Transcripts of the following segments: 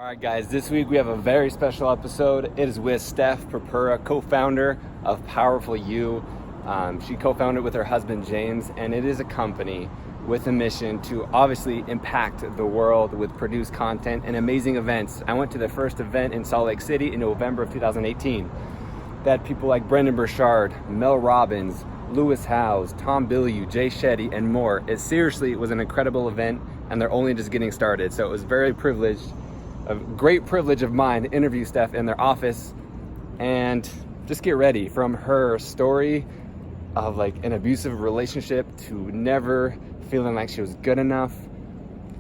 All right, guys, this week we have a very special episode. It is with Steph Purpura, co-founder of Powerful You. She co-founded with her husband, James, and it is a company with a mission to obviously impact the world with produced content and amazing events. I went to the first event in Salt Lake City in November of 2018. They had people like Brendan Burchard, Mel Robbins, Lewis Howes, Tom Bilyeu, Jay Shetty, and more. It seriously was an incredible event, and they're only just getting started. So it was very privileged. A great privilege of mine to interview Steph in their office and just get ready from her story of like an abusive relationship to never feeling like she was good enough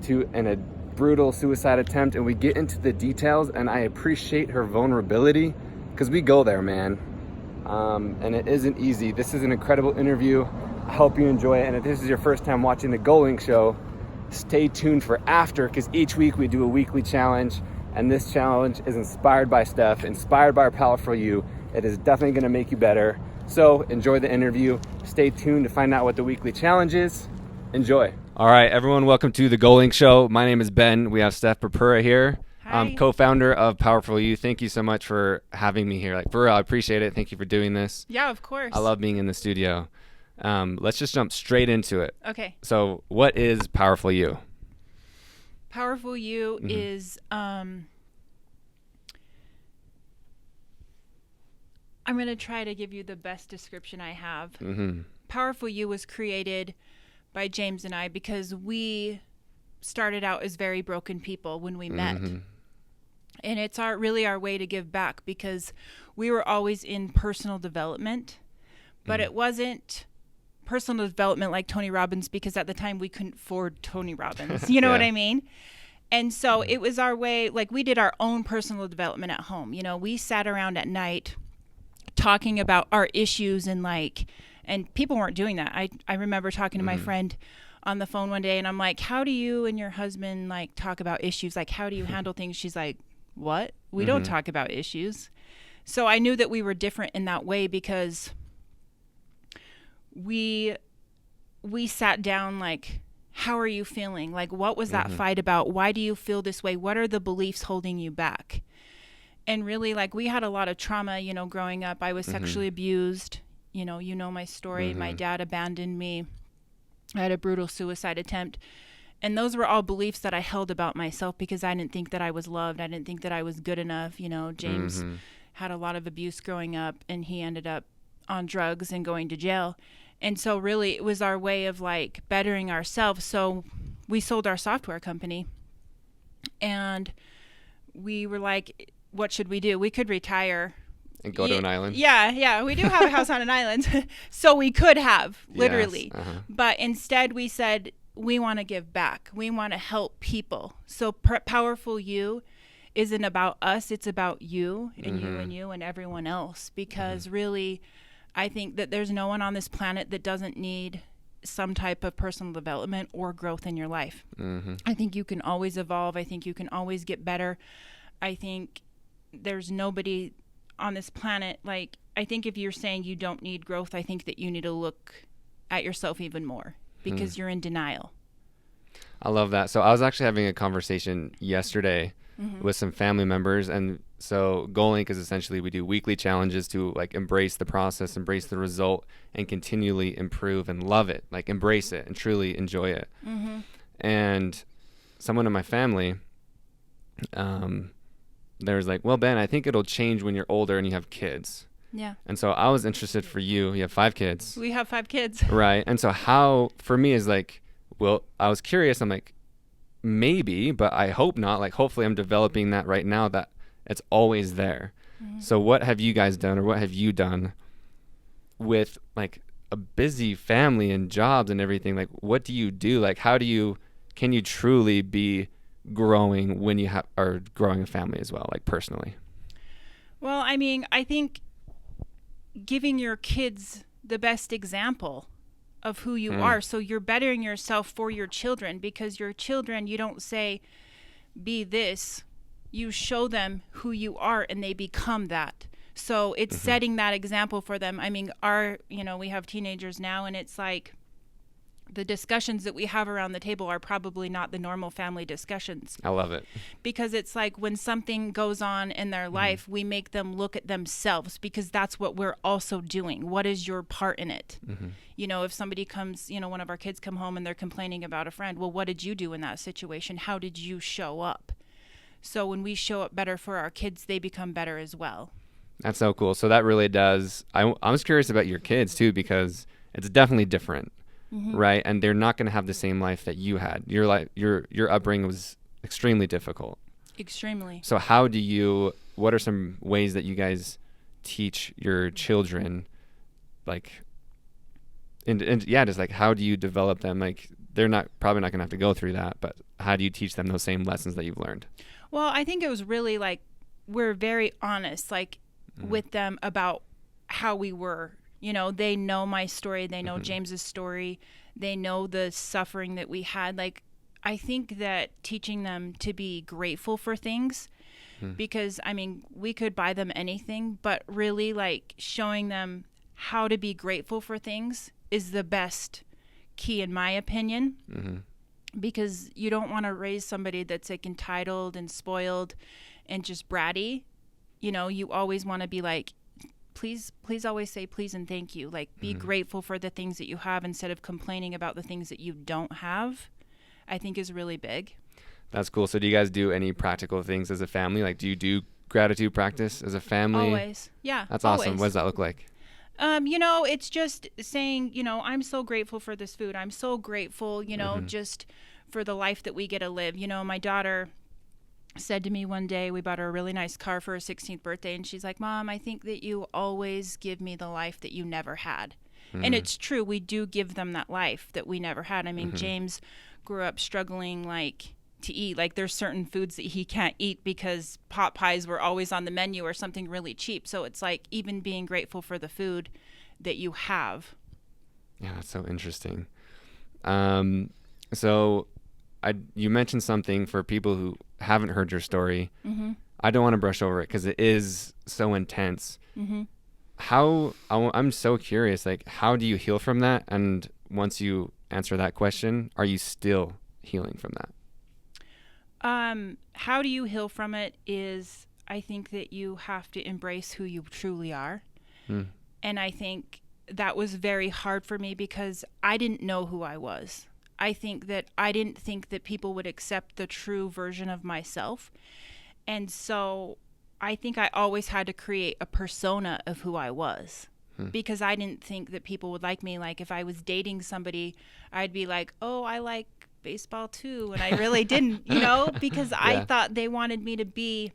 to a brutal suicide attempt. And we get into the details, and I appreciate her vulnerability because we go there, man. And it isn't easy. This is an incredible interview. I hope you enjoy it. And if this is your first time watching the GoLink show, stay tuned for after, because each week we do a weekly challenge, and this challenge is inspired by Steph, inspired by our Powerful You. It is definitely going to make you better. So enjoy the interview. Stay tuned to find out what the weekly challenge is. Enjoy. All right, everyone, welcome to the GoLink show. My name is Ben. We have Steph Purpura here. Hi. I'm co-founder of Powerful You. Thank you so much for having me here. Like, for real, I appreciate it. Thank you for doing this. Yeah, of course. I love being in the studio. Let's just jump straight into it. Okay. So what is Powerful You? Powerful You is, I'm going to try to give you the best description I have. Powerful You was created by James and I because we started out as very broken people when we met. And it's really our way to give back, because we were always in personal development, but it wasn't personal development like Tony Robbins, because at the time we couldn't afford Tony Robbins. You know what I mean? And so it was our way, like we did our own personal development at home. You know, we sat around at night talking about our issues and people weren't doing that. I remember talking to my friend on the phone one day, and I'm like, how do you and your husband like talk about issues? Like, how do you handle things? She's like, what? We don't talk about issues. So I knew that we were different in that way, because we sat down like, how are you feeling? Like, what was that fight about? Why do you feel this way? What are the beliefs holding you back? And really, like, we had a lot of trauma, you know, growing up. I was sexually abused. You know my story. My dad abandoned me. I had a brutal suicide attempt. And those were all beliefs that I held about myself, because I didn't think that I was loved. I didn't think that I was good enough. You know, James had a lot of abuse growing up, and he ended up on drugs and going to jail. And so really it was our way of like bettering ourselves. So we sold our software company, and we were like, what should we do? We could retire And go to an island? Yeah. We do have a house on an island. So we could have, literally. Yes, But instead we said, we want to give back. We want to help people. So Powerful You isn't about us. It's about you and you and you and everyone else. Because really, I think that there's no one on this planet that doesn't need some type of personal development or growth in your life. I think you can always evolve. I think you can always get better. I think there's nobody on this planet, like, I think if you're saying you don't need growth, I think that you need to look at yourself even more, because you're in denial. I love that. So I was actually having a conversation yesterday with some family members, and so GoLink is essentially, we do weekly challenges to like embrace the process, embrace the result, and continually improve and love it, like embrace it and truly enjoy it. And someone in my family, there's like, well, Ben, I think it'll change when you're older and you have kids. Yeah. And so I was interested for you. You have 5 kids. We have 5 kids. Right. And so how, for me, is like, well, I was curious. I'm like, maybe, but I hope not. Like, hopefully I'm developing that right now, that it's always there. So what have you guys done, or what have you done with like a busy family and jobs and everything? Like, what do you do? Like, can you truly be growing when you are growing a family as well, like personally? Well, I mean, I think giving your kids the best example of who you are. So you're bettering yourself for your children, because your children, you don't say, be this. You show them who you are, and they become that. So it's setting that example for them. I mean, we have teenagers now, and it's like, the discussions that we have around the table are probably not the normal family discussions. I love it. Because it's like when something goes on in their life, we make them look at themselves, because that's what we're also doing. What is your part in it? You know, if somebody comes, you know, one of our kids come home and they're complaining about a friend, well, what did you do in that situation? How did you show up? So when we show up better for our kids, they become better as well. That's so cool. So that really does. I was curious about your kids too, because it's definitely different. Right, and they're not going to have the same life that you had. Your life, your upbringing was extremely difficult. Extremely. So what are some ways that you guys teach your children, like, and yeah, just like, how do you develop them? Like, they're probably not going to have to go through that, but how do you teach them those same lessons that you've learned? Well, I think it was really like, we're very honest, like, with them about how we were. You know, they know my story. They know James's story. They know the suffering that we had. Like, I think that teaching them to be grateful for things, because, I mean, we could buy them anything, but really, like, showing them how to be grateful for things is the best key, in my opinion, because you don't want to raise somebody that's, like, entitled and spoiled and just bratty. You know, you always want to be like, please always say please and thank you. Like, be grateful for the things that you have instead of complaining about the things that you don't have, I think is really big. That's cool. So do you guys do any practical things as a family? Like, do you do gratitude practice as a family? Always. Yeah. That's awesome. What does that look like? You know, it's just saying, you know, I'm so grateful for this food. I'm so grateful, you know, just for the life that we get to live. You know, my daughter said to me one day, we bought her a really nice car for her 16th birthday, and she's like, Mom, I think that you always give me the life that you never had. And it's true, we do give them that life that we never had. I mean, James grew up struggling, like, to eat. Like, there's certain foods that he can't eat because pot pies were always on the menu or something really cheap. So it's like, even being grateful for the food that you have. Yeah, that's so interesting. So you mentioned something for people who haven't heard your story. I don't want to brush over it because it is so intense. I'm so curious, like, how do you heal from that? And once you answer that question, are you still healing from that? How do you heal from it is, I think that you have to embrace who you truly are. And I think that was very hard for me because I didn't know who I was. I didn't think that people would accept the true version of myself. And so I think I always had to create a persona of who I was because I didn't think that people would like me. Like, if I was dating somebody, I'd be like, oh, I like baseball too. And I really didn't, you know, because I thought they wanted me to be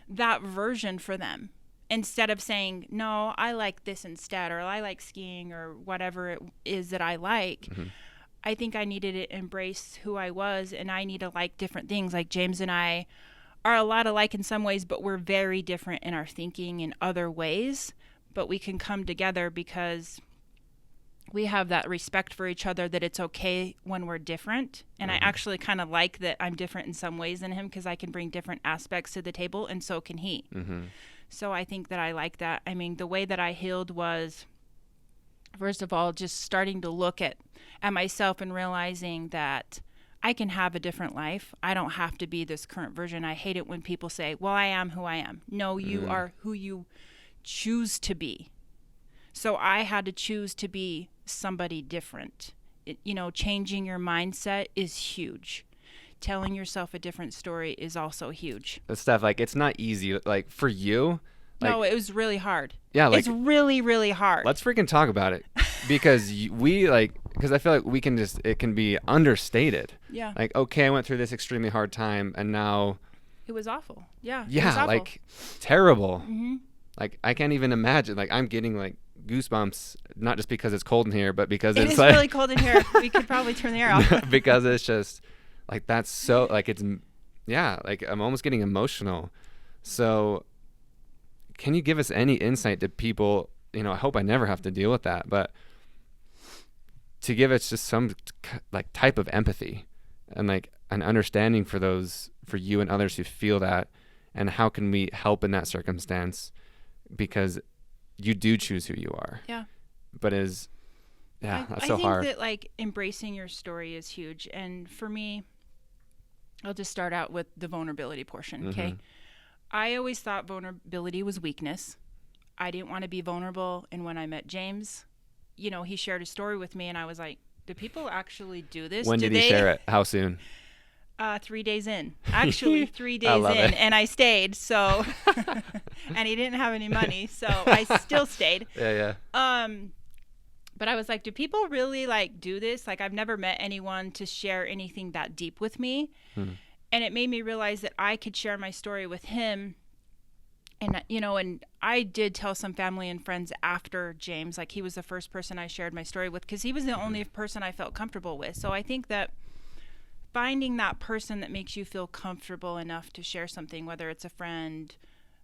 that version for them. Instead of saying, no, I like this instead, or I like skiing, or whatever it is that I like. I think I needed to embrace who I was, and I need to like different things. Like, James and I are a lot alike in some ways, but we're very different in our thinking in other ways. But we can come together because we have that respect for each other, that it's okay when we're different. And I actually kind of like that I'm different in some ways than him, because I can bring different aspects to the table, and so can he. So I think that I like that. I mean, the way that I healed was, first of all, just starting to look at myself and realizing that I can have a different life. I don't have to be this current version. I hate it when people say, well, I am who I am. No, you are who you choose to be. So I had to choose to be somebody different. Changing your mindset is huge. Telling yourself a different story is also huge. Steph, like, it's not easy. Like, for you, like, no, it was really hard. Yeah, like, it's really, really hard. Let's freaking talk about it, because because I feel like it can be understated. Yeah. Like, okay, I went through this extremely hard time, and now it was awful. Yeah. Yeah, it was awful. like, terrible. Like, I can't even imagine. Like, I'm getting like goosebumps, not just because it's cold in here, but because it's like, really cold in here. We could probably turn the air off. Because it's just like, that's so, like, it's, yeah, like, I'm almost getting emotional. So can you give us any insight to people, I hope I never have to deal with that, but to give us just some like type of empathy and like an understanding for you and others who feel that, and how can we help in that circumstance, because you do choose who you are. Yeah. But Yeah, that's I so think hard. that like embracing your story is huge. And for me, I'll just start out with the vulnerability portion. Okay. I always thought vulnerability was weakness. I didn't want to be vulnerable. And when I met James, you know, he shared a story with me and I was like, do people actually do this? When Do did he they? share it? How soon? 3 days in. Actually, 3 I days love in. it. And I stayed. So, and he didn't have any money. So I still stayed. Yeah. But I was like, do people really like do this? Like, I've never met anyone to share anything that deep with me. And it made me realize that I could share my story with him. And, you know, and I did tell some family and friends after James, like he was the first person I shared my story with because he was the only person I felt comfortable with. So I think that finding that person that makes you feel comfortable enough to share something, whether it's a friend,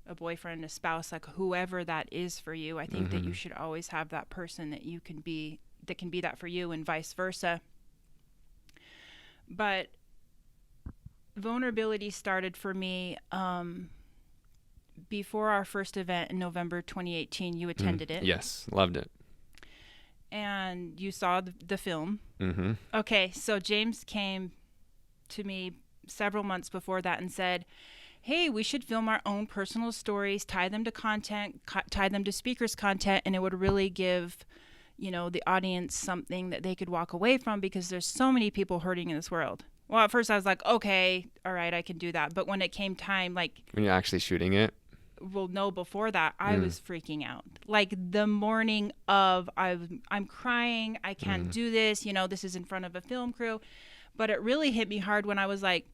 a boyfriend, a spouse, like whoever that is for you, I think that you should always have that person that you can be, that can be that for you and vice versa. But vulnerability started for me before our first event in November 2018. You attended it. Yes, loved it. And you saw the film. Okay, so James came to me several months before that and said, hey, we should film our own personal stories, tie them to content, tie them to speakers' content, and it would really give, you know, the audience something that they could walk away from because there's so many people hurting in this world. Well, at first I was like, okay, all right, I can do that. But when it came time, like... When you're actually shooting it? Well, no, before that, I was freaking out. Like the morning of, I'm crying, I can't do this, you know, this is in front of a film crew. But it really hit me hard when I was like,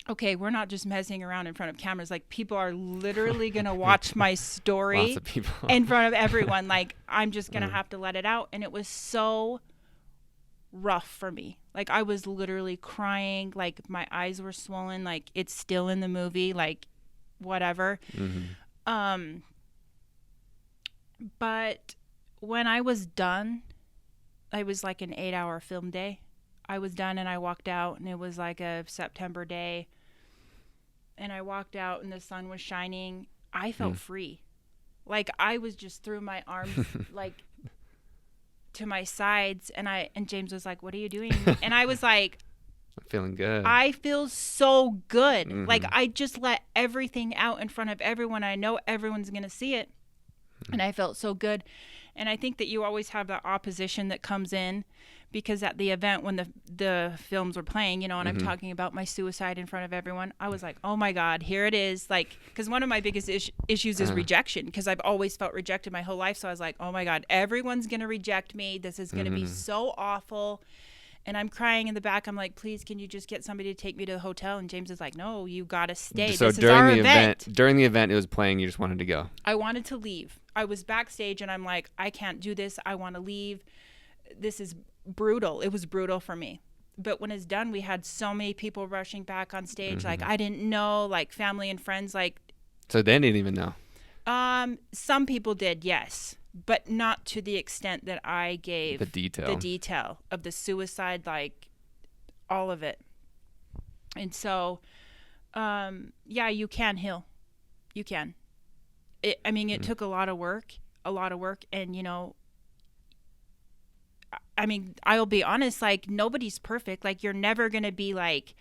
okay, we're not just messing around in front of cameras. Like people are literally going to watch my story Lots of people. in front of everyone. Like I'm just going to have to let it out. And it was so rough for me. Like I was literally crying. Like my eyes were swollen. Like it's still in the movie. Like whatever. But when I was done, it was like an 8-hour film day. I was done and I walked out and it was like a September day and I walked out and the sun was shining. I felt free. Like I was just threw my arms like to my sides and James was like, what are you doing? And I was like, I'm feeling good. I feel so good. Like I just let everything out in front of everyone. I know everyone's going to see it. And I felt so good. And I think that you always have that opposition that comes in because at the event when the films were playing, you know, and I'm talking about my suicide in front of everyone, I was like, oh my God, here it is. Like, because one of my biggest issues is rejection because I've always felt rejected my whole life. So I was like, oh my God, everyone's going to reject me. This is going to be so awful. And I'm crying in the back. I'm like, please, can you just get somebody to take me to the hotel? And James is like, no, you got to stay. So this is our event. During the event it was playing, you just wanted to go. I wanted to leave. I was backstage and I'm like, I can't do this. I want to leave. This is brutal. It was brutal for me. But when it's done, we had so many people rushing back on stage. Like I didn't know, like family and friends, like. So they didn't even know. Some people did, yes. But not to the extent that I gave the detail of the suicide, like all of it. And so, yeah, you can heal. You can. It took a lot of work. And, you know, I mean, I'll be honest, like nobody's perfect. Like you're never going to be like,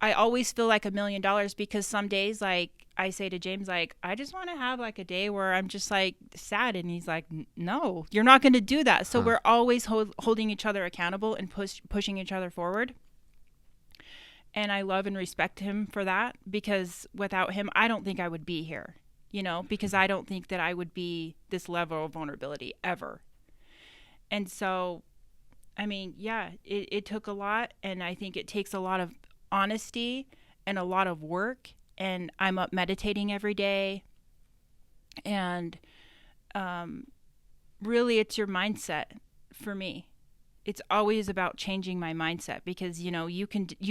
I always feel like $1 million because some days, like I say to James, like, I just want to have like a day where I'm just like sad. And he's like, no, you're not going to do that. So we're always holding each other accountable and pushing each other forward. And I love and respect him for that because without him, I don't think I would be here, you know, because I don't think that I would be this level of vulnerability ever. And so, I mean, yeah, it took a lot. And I think it takes a lot of honesty and a lot of work. And I'm up meditating every day. And really, it's your mindset for me. It's always about changing my mindset because, you know, you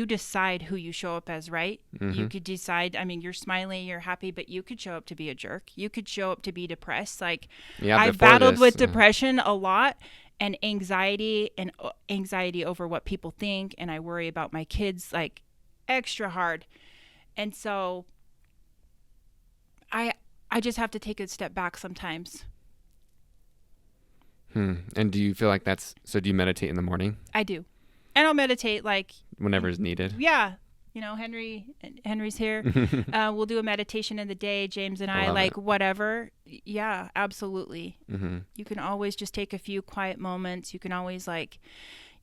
decide who you show up as, right? You could decide, I mean, you're smiling, you're happy, but you could show up to be a jerk. You could show up to be depressed. Like I've battled with depression a lot and anxiety over what people think. And I worry about my kids like extra hard. And so I just have to take a step back sometimes. And do you feel like so do you meditate in the morning? I do. And I'll meditate like whenever is needed. Yeah. Henry's here. We'll do a meditation in the day, James and I like whatever. Yeah, absolutely. You can always just take a few quiet moments. You can always like,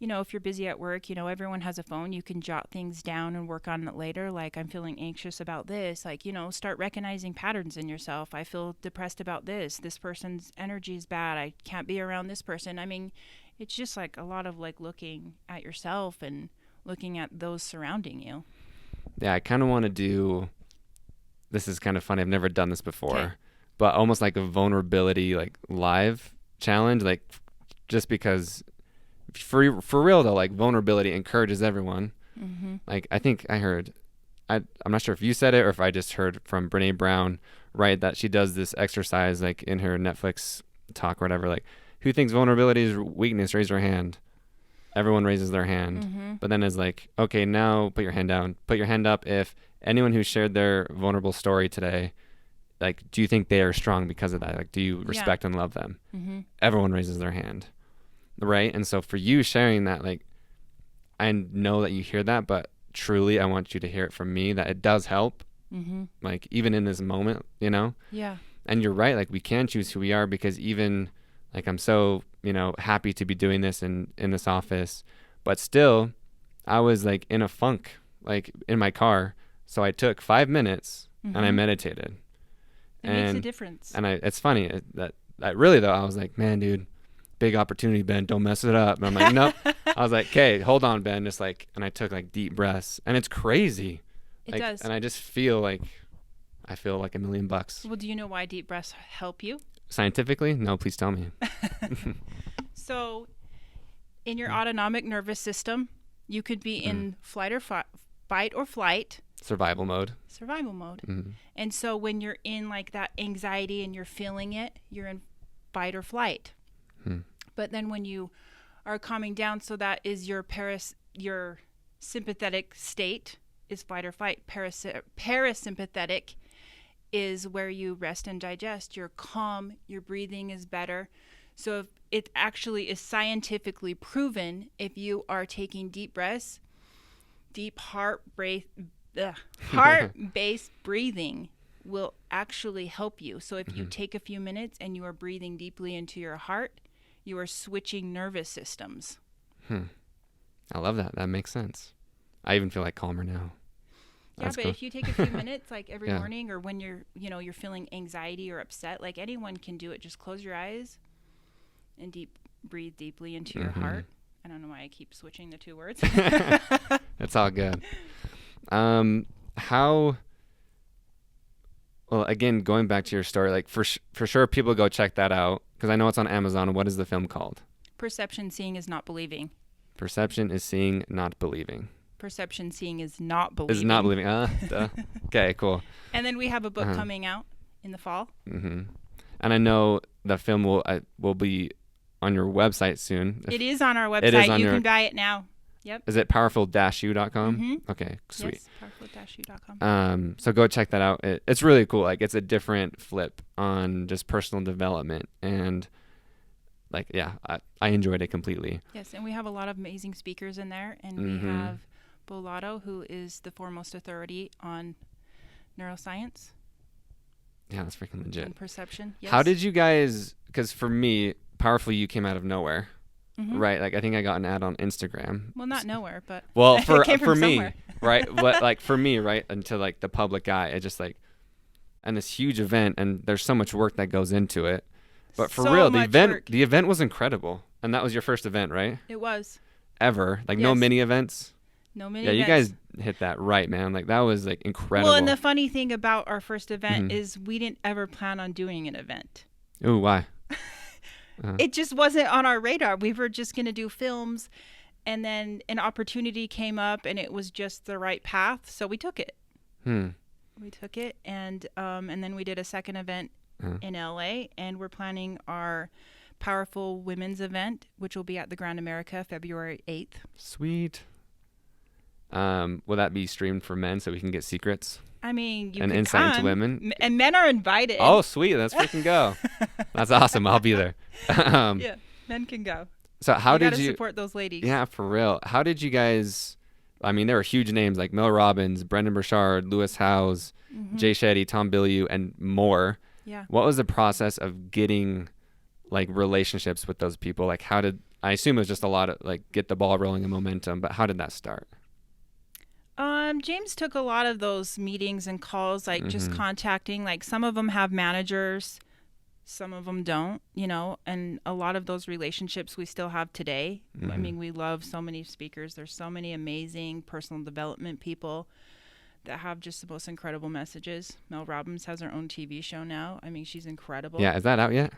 if you're busy at work, everyone has a phone. You can jot things down and work on it later. Like, I'm feeling anxious about this. Like, start recognizing patterns in yourself. I feel depressed about this. This person's energy is bad. I can't be around this person. I mean, it's just like a lot of like looking at yourself and looking at those surrounding you. Yeah, I kind of want to do, this is kind of funny. I've never done this before, but almost like a vulnerability, like live challenge, like just because for real though, like vulnerability encourages everyone. Like I think I heard, I'm not sure if you said it or if I just heard from Brene Brown, right, that she does this exercise like in her Netflix talk or whatever, like who thinks vulnerability is weakness, raise their hand. Everyone raises their hand, but then it's like, okay, now put your hand down, put your hand up if anyone who shared their vulnerable story today, like, do you think they are strong because of that? Like, do you respect and love them? Everyone raises their hand, right? And so for you sharing that, like, I know that you hear that, but truly I want you to hear it from me that it does help, like, even in this moment, Yeah. And you're right, like, we can choose who we are because even, like, I'm so, happy to be doing this in this office, but still I was like in a funk, like in my car. So I took 5 minutes and I meditated. It makes a difference. And it's funny that really though, I was like, man, dude, big opportunity, Ben, don't mess it up. And I'm like, nope. I was like, okay, hold on, Ben. Just like, and I took like deep breaths and it's crazy. It does. And I just feel like, I feel like $1 million. Well, do you know why deep breaths help you? Scientifically? No, please tell me. So in your autonomic nervous system, you could be in fight or flight. Survival mode. And so when you're in like that anxiety and you're feeling it, you're in fight or flight. But then when you are calming down, so that is your sympathetic state is fight or flight. Parasympathetic is where you rest and digest. You're calm, your breathing is better. So if it actually is scientifically proven, if you are taking deep breaths, deep heart-based breathing will actually help you. So if you take a few minutes and you are breathing deeply into your heart, you are switching nervous systems. I love that. That makes sense. I even feel like calmer now. Yeah, but if you take a few minutes, like every morning, or when you're feeling anxiety or upset, like anyone can do it. Just close your eyes and breathe deeply into your heart. I don't know why I keep switching the two words. It's all good. Well, again, going back to your story, like for sure, people go check that out because I know it's on Amazon. What is the film called? Perception Seeing is Not Believing. Perception is Seeing, Not Believing. Perception Seeing is Not Believing. Is not believing. Okay, cool. And then we have a book coming out in the fall. And I know the film will be on your website soon. It is on our website. You can buy it now. Yep. Is it powerful-u.com? Okay, sweet. Yes, powerful-u.com. So go check that out. It's really cool. Like, it's a different flip on just personal development, and like, yeah, I enjoyed it completely. Yes, and we have a lot of amazing speakers in there, and we have Bolato, who is the foremost authority on neuroscience. Yeah, that's freaking legit. And perception. Yes. How did you guys? Because for me, Powerful You came out of nowhere. Right, like I think I got an ad on Instagram. Well, not nowhere, but for it came from me, somewhere. right? But like for me, right, into like the public eye, it just like, and this huge event, and there's so much work that goes into it. But for real, the event was incredible, and that was your first event, right? It was. Ever, like no mini events. No mini events. Yeah, you guys hit that right, man. Like that was like incredible. Well, and the funny thing about our first event is we didn't ever plan on doing an event. Ooh, why? It just wasn't on our radar. We were just going to do films, and then an opportunity came up, and it was just the right path, so we took it. We took it, and then we did a second event in LA, and we're planning our Powerful Women's event, which will be at the Grand America February 8th. Sweet. Will that be streamed for men so we can get secrets? I mean, you and can insight come. into women. And men are invited. Oh, sweet. Let's freaking go. That's awesome. I'll be there. Yeah. Men can go. So how did gotta you support those ladies? Yeah, for real. How did you guys? I mean, there were huge names like Mel Robbins, Brendan Burchard, Lewis Howes, Jay Shetty, Tom Bilyeu, and more. Yeah. What was the process of getting like relationships with those people? Like, how did I assume it was just a lot of like get the ball rolling and momentum, but how did that start? James took a lot of those meetings and calls, like just contacting. Like some of them have managers, some of them don't, you know, and a lot of those relationships we still have today. I mean, we love so many speakers. There's so many amazing personal development people that have just the most incredible messages. Mel Robbins has her own TV show now. I mean, she's incredible. Yeah, is that out yet?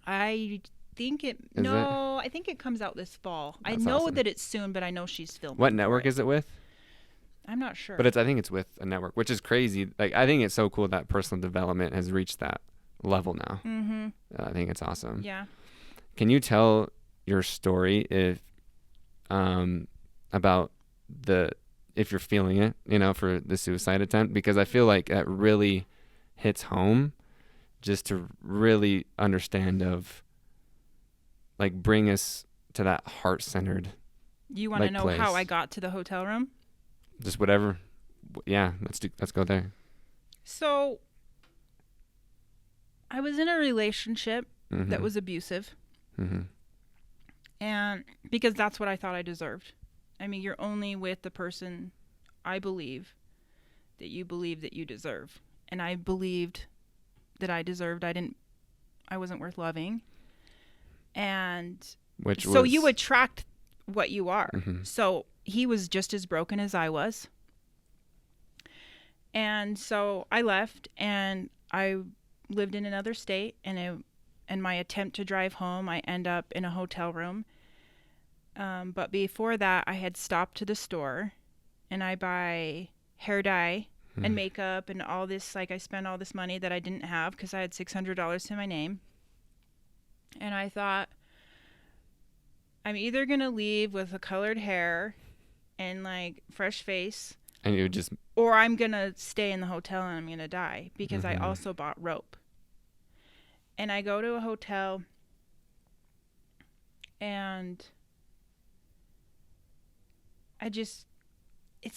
I think I think it comes out this fall. That's I know awesome. that it's soon, but I know she's filming. What network is it with? I'm not sure. But I think it's with a network, which is crazy. Like, I think it's so cool that personal development has reached that level now. I think it's awesome. Yeah. Can you tell your story about if you're feeling it, you know, for the suicide attempt? Because I feel like that really hits home, just to really understand like bring us to that heart-centered. You want to know place. how I got to the hotel room? Just whatever. Yeah, let's go there. So I was in a relationship that was abusive. And because that's what I thought I deserved. I mean, you're only with the person I believe that you deserve. And I believed that I deserved. I wasn't worth loving. And so you attract what you are. So he was just as broken as I was. And so I left and I lived in another state, and my attempt to drive home, I end up in a hotel room. But before that, I had stopped to the store and I buy hair dye and makeup and all this. Like, I spent all this money that I didn't have because I had $600 to my name. And I thought, I'm either going to leave with a colored hair and like fresh face, and you just, or I'm going to stay in the hotel and I'm going to die, because I also bought rope. And I go to a hotel and it's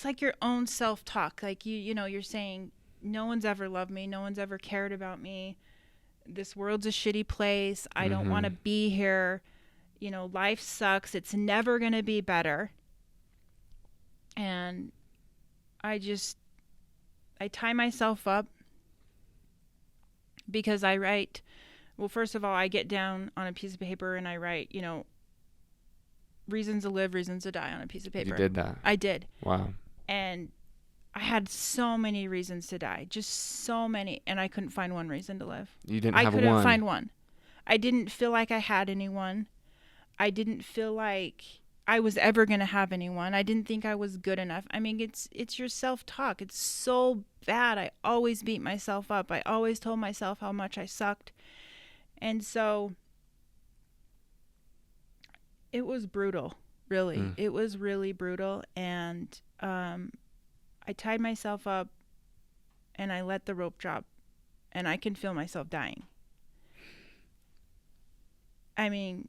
like your own self-talk. Like you know, you're saying, no one's ever loved me. No one's ever cared about me. This world's a shitty place. I don't want to be here. You know, life sucks. It's never going to be better. And I tie myself up because I write, well, first of all, I get down on a piece of paper and I write, you know, reasons to live, reasons to die on a piece of paper. You did that? I did. Wow. And I had so many reasons to die, just so many, and I couldn't find one reason to live. You didn't have one? I couldn't find one. I didn't feel like I had anyone. I didn't feel like I was ever going to have anyone. I didn't think I was good enough. I mean, it's your self-talk. It's so bad. I always beat myself up. I always told myself how much I sucked. And so it was brutal, really. It was really brutal. And I tied myself up and I let the rope drop, and I can feel myself dying. I mean,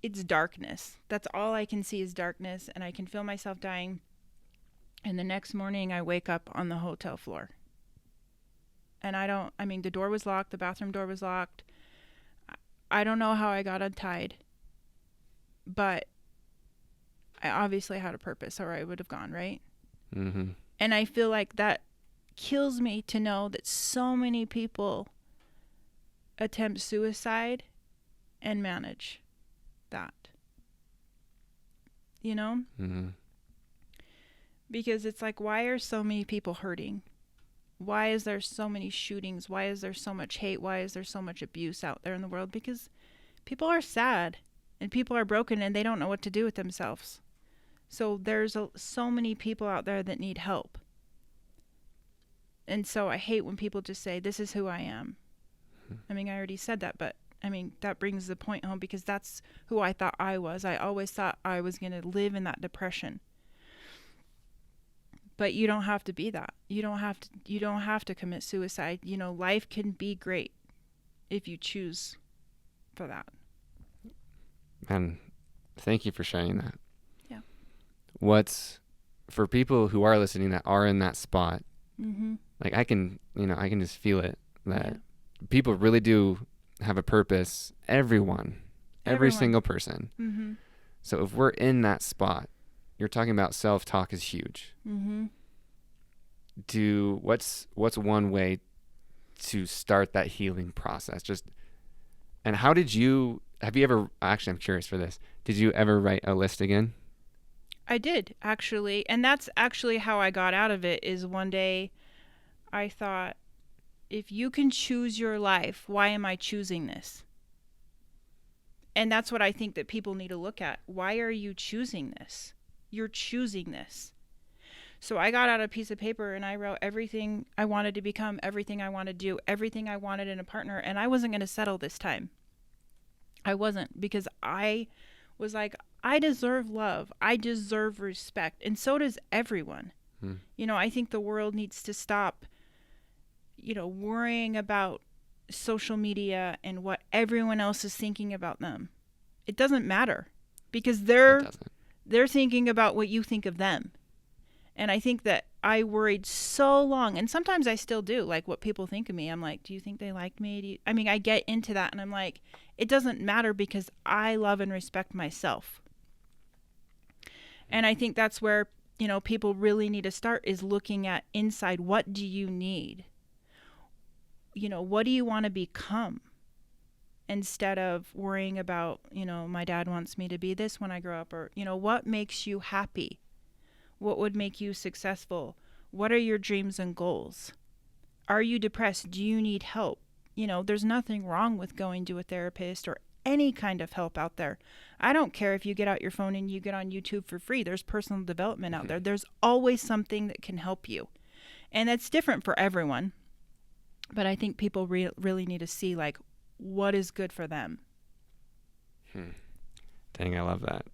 it's darkness. That's all I can see is darkness, and I can feel myself dying. And the next morning I wake up on the hotel floor. And the door was locked. The bathroom door was locked. I don't know how I got untied, but I obviously had a purpose, or I would have gone, right? And I feel like that kills me to know that so many people attempt suicide and manage that, you know? Because it's like, why are so many people hurting? Why is there so many shootings? Why is there so much hate? Why is there so much abuse out there in the world? Because people are sad and people are broken and they don't know what to do with themselves. So there's so many people out there that need help. And so I hate when people just say, this is who I am. I mean, I already said that, but I mean, that brings the point home, because that's who I thought I was. I always thought I was going to live in that depression. But you don't have to be that. You don't have to commit suicide. You know, life can be great if you choose for that. And thank you for sharing that. Yeah. What's for people who are listening that are in that spot, like I can just feel it that people really do have a purpose. Everyone. Every single person. So if we're in that spot, you're talking about self-talk is huge. What's one way to start that healing process? And have you ever, actually I'm curious for this, did you ever write a list again? I did, actually. And that's actually how I got out of it, is one day I thought, if you can choose your life, why am I choosing this? And that's what I think that people need to look at. Why are you choosing this? You're choosing this. So I got out a piece of paper and I wrote everything I wanted to become, everything I wanted to do, everything I wanted in a partner. And I wasn't going to settle this time. I wasn't, because I was like, I deserve love. I deserve respect. And so does everyone. I think the world needs to stop, worrying about social media and what everyone else is thinking about them. It doesn't matter, because they're thinking about what you think of them. And I think that I worried so long, and sometimes I still do, like what people think of me. I'm like, do you think they like me? I get into that and I'm like, it doesn't matter, because I love and respect myself. And I think that's where, people really need to start, is looking at inside. What do you need? What do you want to become? Instead of worrying about, my dad wants me to be this when I grow up, or, what makes you happy? What would make you successful? What are your dreams and goals? Are you depressed? Do you need help? There's nothing wrong with going to a therapist or any kind of help out there. I don't care if you get out your phone and you get on YouTube for free. There's personal development out there. There's always something that can help you. And that's different for everyone. But I think people really need to see, like, what is good for them. Dang, I love that.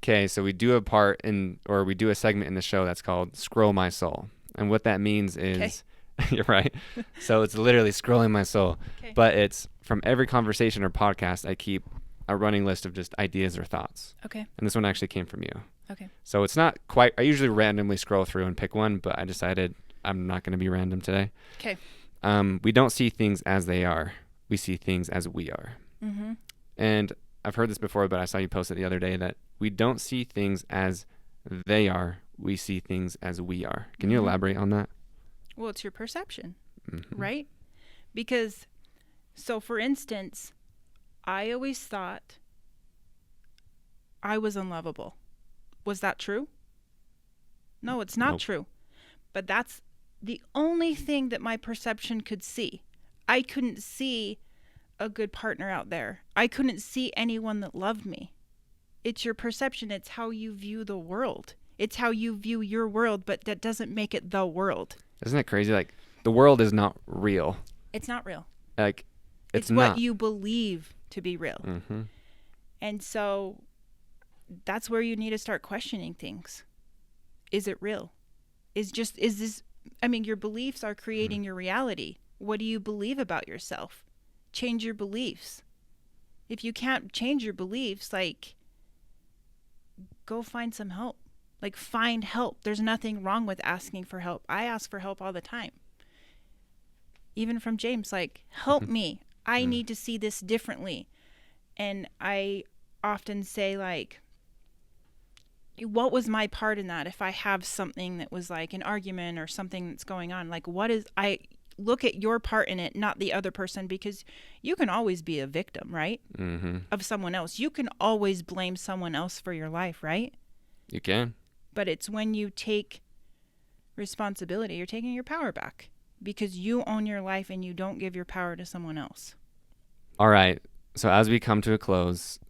Okay, so we do a segment in the show that's called Scroll My Soul. And what that means is, you're right. So it's literally scrolling my soul. Okay. But it's from every conversation or podcast, I keep a running list of just ideas or thoughts. Okay. And this one actually came from you. Okay. So it's not quite, I usually randomly scroll through and pick one, but I decided I'm not going to be random today. Okay. We don't see things as they are. We see things as we are. And I've heard this before, but I saw you post it the other day, that we don't see things as they are. We see things as we are. Can you elaborate on that? Well, it's your perception, right? Because, so for instance, I always thought I was unlovable. Was that true? No, it's not true. But that's the only thing that my perception could see. I couldn't see a good partner out there. I couldn't see anyone that loved me. It's your perception. It's how you view the world. It's how you view your world, but that doesn't make it the world. Isn't that crazy? Like, the world is not real. It's not real. Like, it's what you believe to be real. And so that's where you need to start questioning things. Is it real? Your beliefs are creating your reality. What do you believe about yourself? Change your beliefs. If you can't change your beliefs, like, go find some help. Like, find help. There's nothing wrong with asking for help. I ask for help all the time. Even from James, like, help me. I need to see this differently. And I often say, like, what was my part in that? If I have something that was like an argument or something that's going on, like, I look at your part in it, not the other person, because you can always be a victim, right? Of someone else. You can always blame someone else for your life, right? You can. But it's when you take responsibility, you're taking your power back, because you own your life and you don't give your power to someone else. All right. So as we come to a close,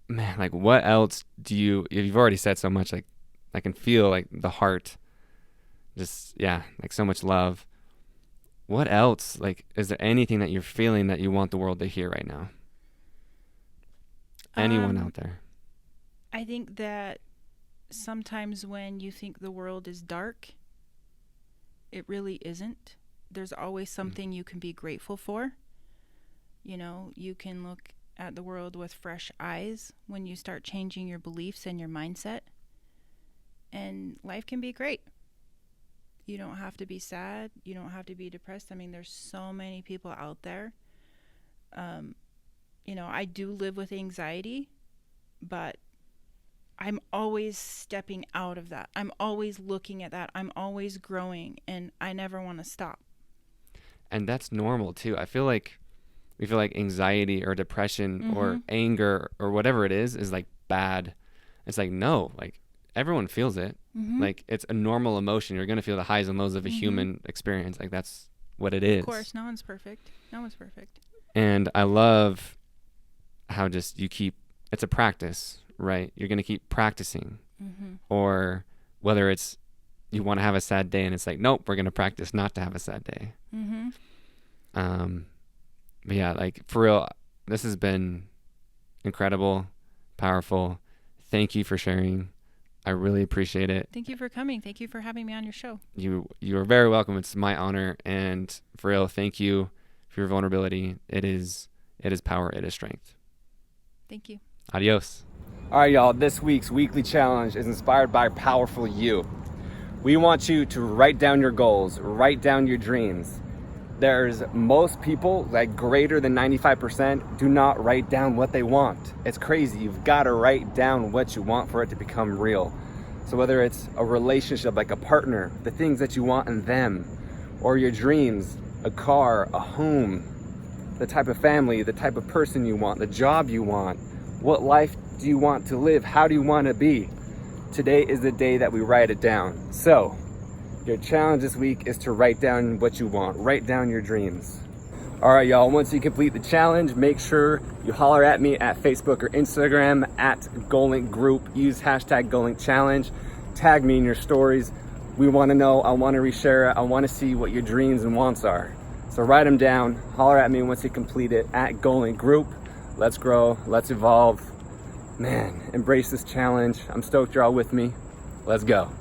man, like, what else you've already said so much, like, I can feel, like, the heart, just, like, so much love. What else, like, is there anything that you're feeling that you want the world to hear right now? Anyone out there? I think that sometimes when you think the world is dark, it really isn't. There's always something you can be grateful for. You know, you can look at the world with fresh eyes when you start changing your beliefs and your mindset. And life can be great. You don't have to be sad. You don't have to be depressed. I mean, there's so many people out there. You know, I do live with anxiety, but I'm always stepping out of that. I'm always looking at that. I'm always growing, and I never want to stop. And that's normal too. I feel like we feel like anxiety or depression or anger or whatever it is like bad. It's like, no, like everyone feels it. Like it's a normal emotion. You're going to feel the highs and lows of a human experience. Like that's what it is. Of course, no one's perfect. No one's perfect. And I love how just you keep, it's a practice, right? You're going to keep practicing. Or whether it's you want to have a sad day and it's like, nope, we're going to practice not to have a sad day. But yeah, like for real, this has been incredible, powerful. Thank you for sharing. I really appreciate it. Thank you for coming. Thank you for having me on your show. You are very welcome. It's my honor. And for real, thank you for your vulnerability. It is power. It is strength. Thank you. Adios. All right, y'all, this week's weekly challenge is inspired by Powerful You. We want you to write down your goals, write down your dreams. There's most people, like greater than 95%, do not write down what they want. It's crazy. You've got to write down what you want for it to become real. So whether it's a relationship, like a partner, the things that you want in them, or your dreams, a car, a home, the type of family, the type of person you want, the job you want, what life do you want to live? How do you want to be? Today is the day that we write it down. So your challenge this week is to write down what you want. Write down your dreams. All right, y'all, once you complete the challenge, make sure you holler at me at Facebook or Instagram at GoalLink Group. Use hashtag GoalLink Challenge. Tag me in your stories. We want to know. I want to reshare it. I want to see what your dreams and wants are. So write them down. Holler at me once you complete it at GoalLink Group. Let's grow. Let's evolve. Man, embrace this challenge. I'm stoked you're all with me. Let's go.